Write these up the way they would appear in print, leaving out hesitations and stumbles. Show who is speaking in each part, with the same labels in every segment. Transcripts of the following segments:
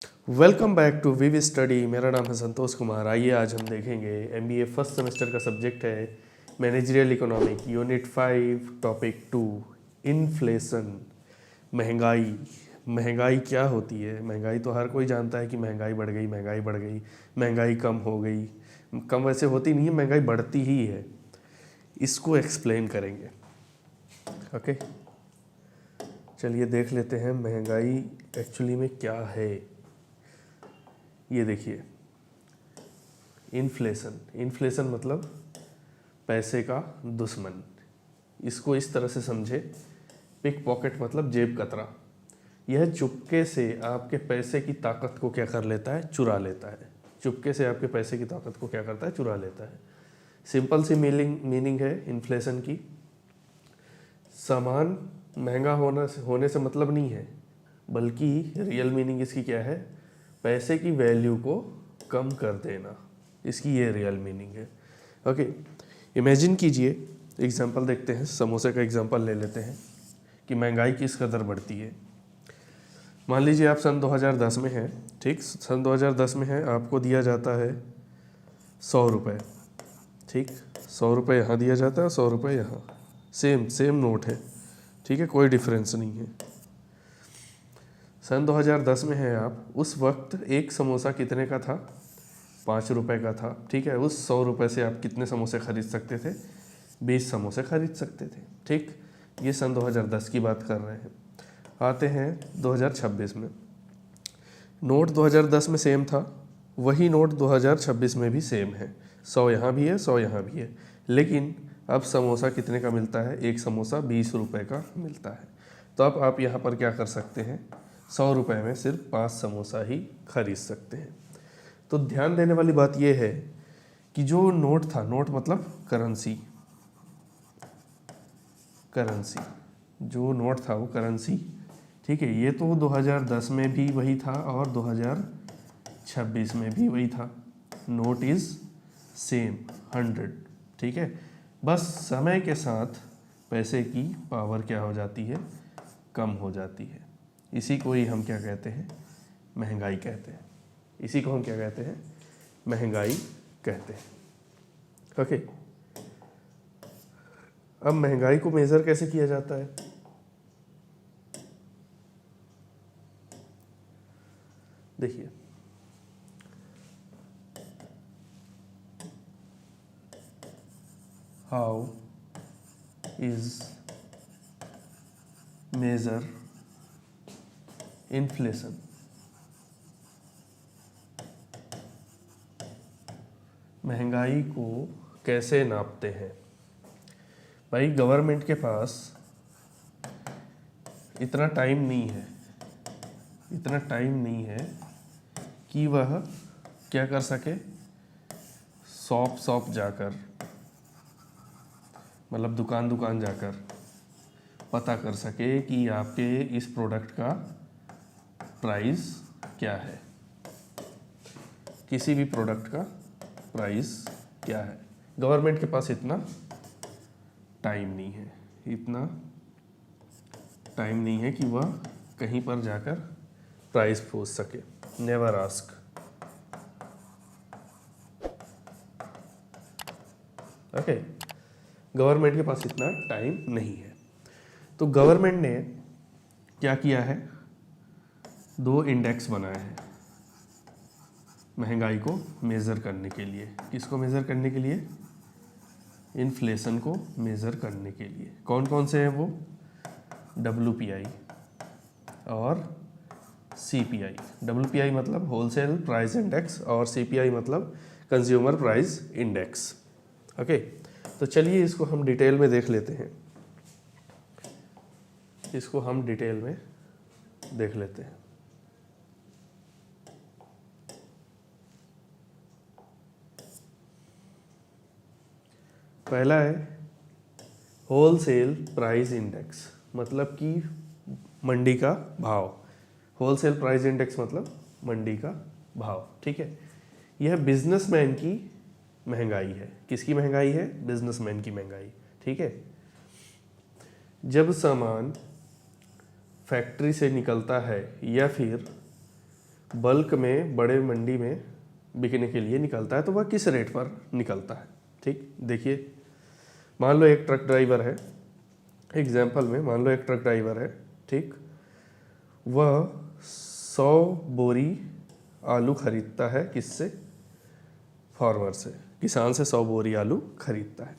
Speaker 1: Welcome back to We Study. मेरा नाम है संतोष कुमार। आइए आज हम देखेंगे एमबीए फर्स्ट सेमेस्टर का सब्जेक्ट है managerial economic, unit 5, topic 2, inflation. महंगाई। महंगाई क्या होती है? महंगाई तो हर कोई जानता है कि महंगाई बढ़ गई, महंगाई बढ़ गई, महंगाई कम हो गई। कम वैसे होती नहीं है, महंगाई बढ़ती ही है। इसको एक्सप्लेन करेंगे। ओके, चलिए देख लेते हैं महंगाई एक्चुअली में क्या है। ये देखिए, इन्फ्लेशन। इन्फ्लेशन मतलब पैसे का दुश्मन। इसको इस तरह से समझे, पिक पॉकेट मतलब जेब कतरा। यह चुपके से आपके पैसे की ताकत को क्या कर लेता है? चुरा लेता है। चुपके से आपके पैसे की ताकत को क्या करता है? चुरा लेता है। सिंपल सी मीनिंग है इन्फ्लेशन की। सामान महंगा होने से मतलब नहीं है, बल्कि रियल मीनिंग इसकी क्या है? पैसे की वैल्यू को कम कर देना, इसकी ये रियल मीनिंग है। ओके, इमेजिन कीजिए, एग्जांपल देखते हैं, समोसे का एग्जांपल ले लेते हैं कि महंगाई किस कदर बढ़ती है। मान लीजिए आप सन 2010 में हैं, ठीक, सन 2010 में है, आपको दिया जाता है 100 रुपये, ठीक, 100 रुपये यहाँ दिया जाता है, 100 रुपये यहाँ, सेम नोट है, ठीक है, कोई डिफरेंस नहीं है। सन 2010 में है आप, उस वक्त एक समोसा कितने का था? 5 रुपये का था, ठीक है। उस 100 रुपये से आप कितने समोसे खरीद सकते थे? 20 समोसे खरीद सकते थे, ठीक। ये सन 2010 की बात कर रहे हैं। आते हैं 2026 में। नोट 2010 में सेम था, वही नोट 2026 में भी सेम है। 100 यहाँ भी है, 100 यहाँ भी है, लेकिन अब समोसा कितने का मिलता है? एक समोसा 20 रुपये का मिलता है। तो अब आप यहाँ पर क्या कर सकते हैं? 100 रुपये में सिर्फ 5 समोसा ही खरीद सकते हैं। तो ध्यान देने वाली बात यह है कि जो नोट था, नोट मतलब करेंसी, जो नोट था वो करेंसी, ठीक है। ये तो 2010 में भी वही था और 2026 में भी वही था। नोट इज़ सेम 100, ठीक है। बस समय के साथ पैसे की पावर क्या हो जाती है? कम हो जाती है। इसी को ही हम क्या कहते हैं? महंगाई कहते हैं। इसी को हम क्या कहते हैं? महंगाई कहते हैं। ओके, अब महंगाई को मेज़र कैसे किया जाता है? देखिए, हाउ इज मेजर इन्फ्लेशन। महंगाई को कैसे नापते हैं? भाई, गवर्नमेंट के पास इतना टाइम नहीं है कि वह क्या कर सके? शॉप जाकर, मतलब दुकान जाकर पता कर सके कि आपके इस प्रोडक्ट का प्राइस क्या है, किसी भी प्रोडक्ट का प्राइस क्या है। गवर्नमेंट के पास इतना टाइम नहीं है कि वह कहीं पर जाकर प्राइस पूछ सके। Never ask. ओके, गवर्नमेंट के पास इतना टाइम नहीं है। तो गवर्नमेंट ने क्या किया है? 2 इंडेक्स बनाए हैं महंगाई को मेज़र करने के लिए। किसको मेज़र करने के लिए? इन्फ्लेशन को मेज़र करने के लिए। कौन कौन से हैं वो? WPI और CPI। WPI मतलब होलसेल प्राइस इंडेक्स और CPI मतलब कंज्यूमर प्राइस इंडेक्स। ओके, तो चलिए इसको हम डिटेल में देख लेते हैं। पहला है होलसेल प्राइस इंडेक्स, मतलब कि मंडी का भाव। होलसेल प्राइस इंडेक्स मतलब मंडी का भाव, ठीक है। यह बिजनेसमैन की महंगाई है। किसकी महंगाई है? बिजनेसमैन की महंगाई, ठीक है। जब सामान फैक्ट्री से निकलता है या फिर बल्क में बड़े मंडी में बिकने के लिए निकलता है तो वह किस रेट पर निकलता है। ठीक, देखिए मान लो एक ट्रक ड्राइवर है, एग्जाम्पल में मान लो एक ट्रक ड्राइवर है, ठीक, वह 100 बोरी आलू खरीदता है, किससे? फार्मर से, किसान से 100 बोरी आलू खरीदता है।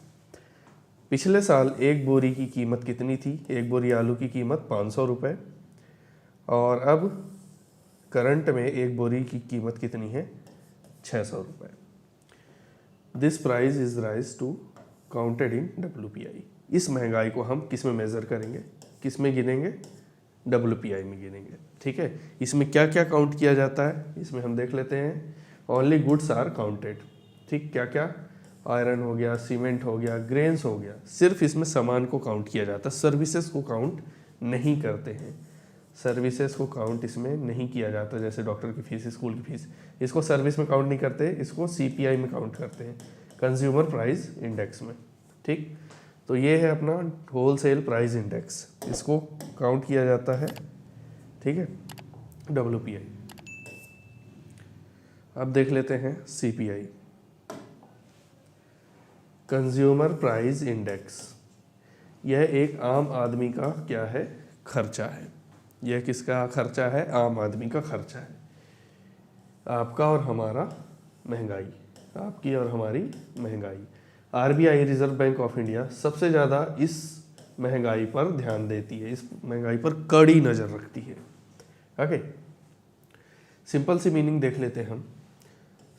Speaker 1: पिछले साल एक बोरी की कीमत कितनी थी? एक बोरी आलू की कीमत 500 रुपये, और अब करंट में एक बोरी की कीमत कितनी है? 600 रुपये। This price is rise to counted in WPI। इस महंगाई को हम किस में मेज़र करेंगे, किस में गिनेंगे? WPI में गिनेंगे। ठीक है, इसमें क्या क्या काउंट किया जाता है इसमें हम देख लेते हैं। Only goods are counted. ठीक, क्या क्या? आयरन हो गया, सीमेंट हो गया, ग्रेन्स हो गया, सिर्फ इसमें सामान को काउंट किया जाता है, सर्विसेज को काउंट नहीं करते हैं। सर्विसेज को काउंट इसमें नहीं किया जाता, जैसे डॉक्टर की फीस, स्कूल की फीस, इसको सर्विस में काउंट नहीं करते, इसको CPI में काउंट करते हैं, कंज्यूमर प्राइस इंडेक्स में। ठीक, तो ये है अपना होलसेल प्राइस इंडेक्स, इसको काउंट किया जाता है। ठीक है, WPI। अब देख लेते हैं CPI, कंज्यूमर प्राइस इंडेक्स। यह एक आम आदमी का क्या है? खर्चा है। यह किसका खर्चा है? आम आदमी का खर्चा है। आपका और हमारा महंगाई, आपकी और हमारी महंगाई। RBI, reserve bank of India, सबसे ज़्यादा इस महंगाई पर ध्यान देती है, इस महंगाई पर कड़ी नज़र रखती है। ओके, सिंपल सी मीनिंग देख लेते हैं हम।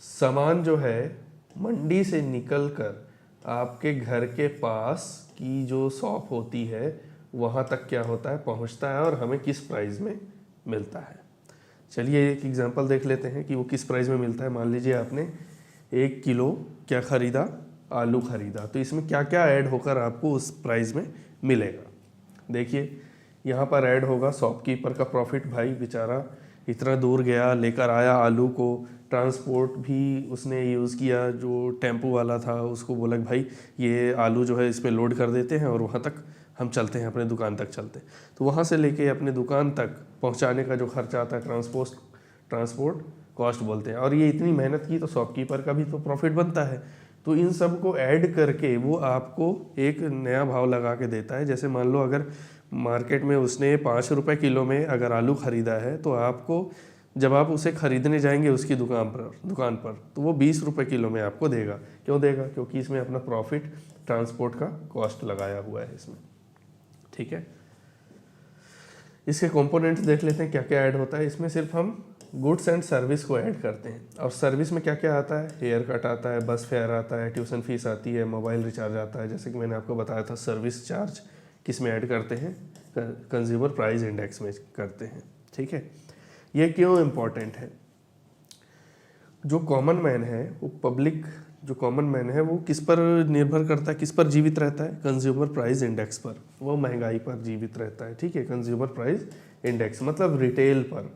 Speaker 1: सामान जो है मंडी से निकल कर आपके घर के पास की जो शॉप होती है वहाँ तक क्या होता है? पहुँचता है, और हमें किस प्राइस में मिलता है। चलिए एक एग्जांपल देख लेते हैं कि वो किस प्राइस में मिलता है। मान लीजिए आपने 1 किलो क्या खरीदा? आलू खरीदा, तो इसमें क्या क्या ऐड होकर आपको उस प्राइस में मिलेगा? देखिए यहाँ पर ऐड होगा शॉपकीपर का प्रॉफिट, भाई बेचारा इतना दूर गया, लेकर आया आलू को, ट्रांसपोर्ट भी उसने यूज़ किया, जो टेम्पो वाला था उसको बोला कि भाई ये आलू जो है इस पर लोड कर देते हैं और वहाँ तक हम चलते हैं, अपने दुकान तक चलते हैं। तो वहाँ से लेके अपने दुकान तक पहुँचाने का जो खर्चा आता है ट्रांसपोर्ट कॉस्ट बोलते हैं, और ये इतनी मेहनत की तो शॉपकीपर का भी तो प्रॉफिट बनता है। तो इन सब को ऐड करके वो आपको एक नया भाव लगा के देता है। जैसे मान लो अगर मार्केट में उसने 5 रुपये किलो में अगर आलू ख़रीदा है, तो आपको जब आप उसे ख़रीदने जाएंगे उसकी दुकान पर तो वो 20 रुपये किलो में आपको देगा। क्यों देगा? क्योंकि इसमें अपना प्रॉफिट ट्रांसपोर्ट का कॉस्ट लगाया हुआ है इसमें। ठीक है, इसके कंपोनेंट्स देख लेते हैं क्या क्या ऐड होता है इसमें। सिर्फ हम गुड्स एंड सर्विस को ऐड करते हैं, और सर्विस में क्या क्या आता है? हेयर कट आता है, बस फेयर आता है, ट्यूशन फीस आती है, मोबाइल रिचार्ज आता है। जैसे कि मैंने आपको बताया था, सर्विस चार्ज किस में ऐड करते हैं? कंज्यूमर प्राइस इंडेक्स में करते हैं। ठीक है, ये क्यों इम्पोर्टेंट है? जो कॉमन मैन है, वो पब्लिक, जो कॉमन मैन है वो किस पर निर्भर करता है, किस पर जीवित रहता है? कंज्यूमर प्राइस इंडेक्स पर, वो महंगाई पर जीवित रहता है। ठीक है, कंज्यूमर प्राइस इंडेक्स मतलब रिटेल पर,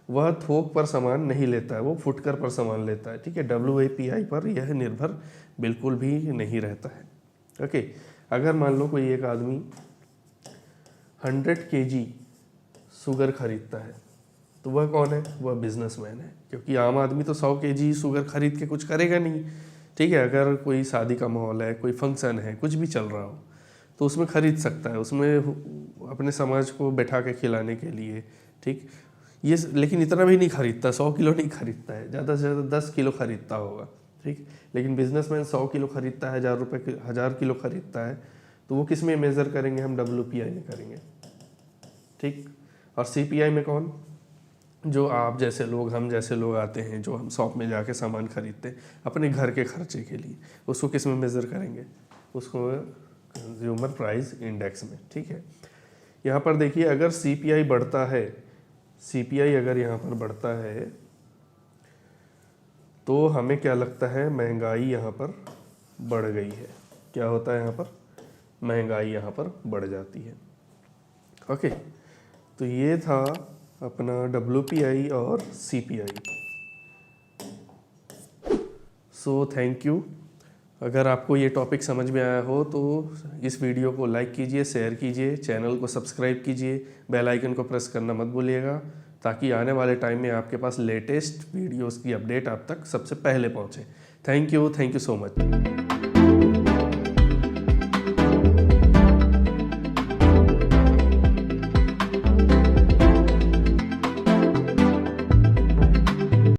Speaker 1: वह थोक पर सामान नहीं लेता है, वो फुटकर पर सामान लेता है। ठीक है, WPI पर यह निर्भर बिल्कुल भी नहीं रहता है। ओके, अगर मान लो कोई एक आदमी 100 kg शुगर खरीदता है, तो वह कौन है? वह बिजनेसमैन है, क्योंकि आम आदमी तो 100 kg शुगर खरीद के कुछ करेगा नहीं। ठीक है, अगर कोई शादी का माहौल है, कोई फंक्शन है, कुछ भी चल रहा हो, तो उसमें खरीद सकता है, उसमें अपने समाज को बैठा के खिलाने के लिए। ठीक, ये लेकिन इतना भी नहीं खरीदता, 100 किलो नहीं खरीदता है, ज़्यादा से ज़्यादा 10 किलो खरीदता होगा। ठीक, लेकिन बिजनेसमैन 100 किलो खरीदता है, 1000 किलो खरीदता है, तो वो किस में मेज़र करेंगे? हम WPI में करेंगे। ठीक, और CPI में कौन? जो आप जैसे लोग, हम जैसे लोग आते हैं, जो हम शॉप में जाके सामान खरीदते हैं अपने घर के खर्चे के लिए, उसको किस में मेज़र करेंगे? उसको कंज्यूमर प्राइस इंडेक्स में। ठीक है, यहाँ पर देखिए अगर CPI बढ़ता है, CPI अगर यहाँ पर बढ़ता है तो हमें क्या लगता है? महंगाई यहाँ पर बढ़ गई है। क्या होता है यहाँ पर? महंगाई यहाँ पर बढ़ जाती है। ओके, तो ये था अपना WPI और CPI। So thank you. अगर आपको ये टॉपिक समझ में आया हो तो इस वीडियो को लाइक कीजिए, शेयर कीजिए, चैनल को सब्सक्राइब कीजिए, बेल आइकन को प्रेस करना मत भूलिएगा। ताकि आने वाले टाइम में आपके पास लेटेस्ट वीडियोस की अपडेट आप तक सबसे पहले पहुंचे। Thank you so much.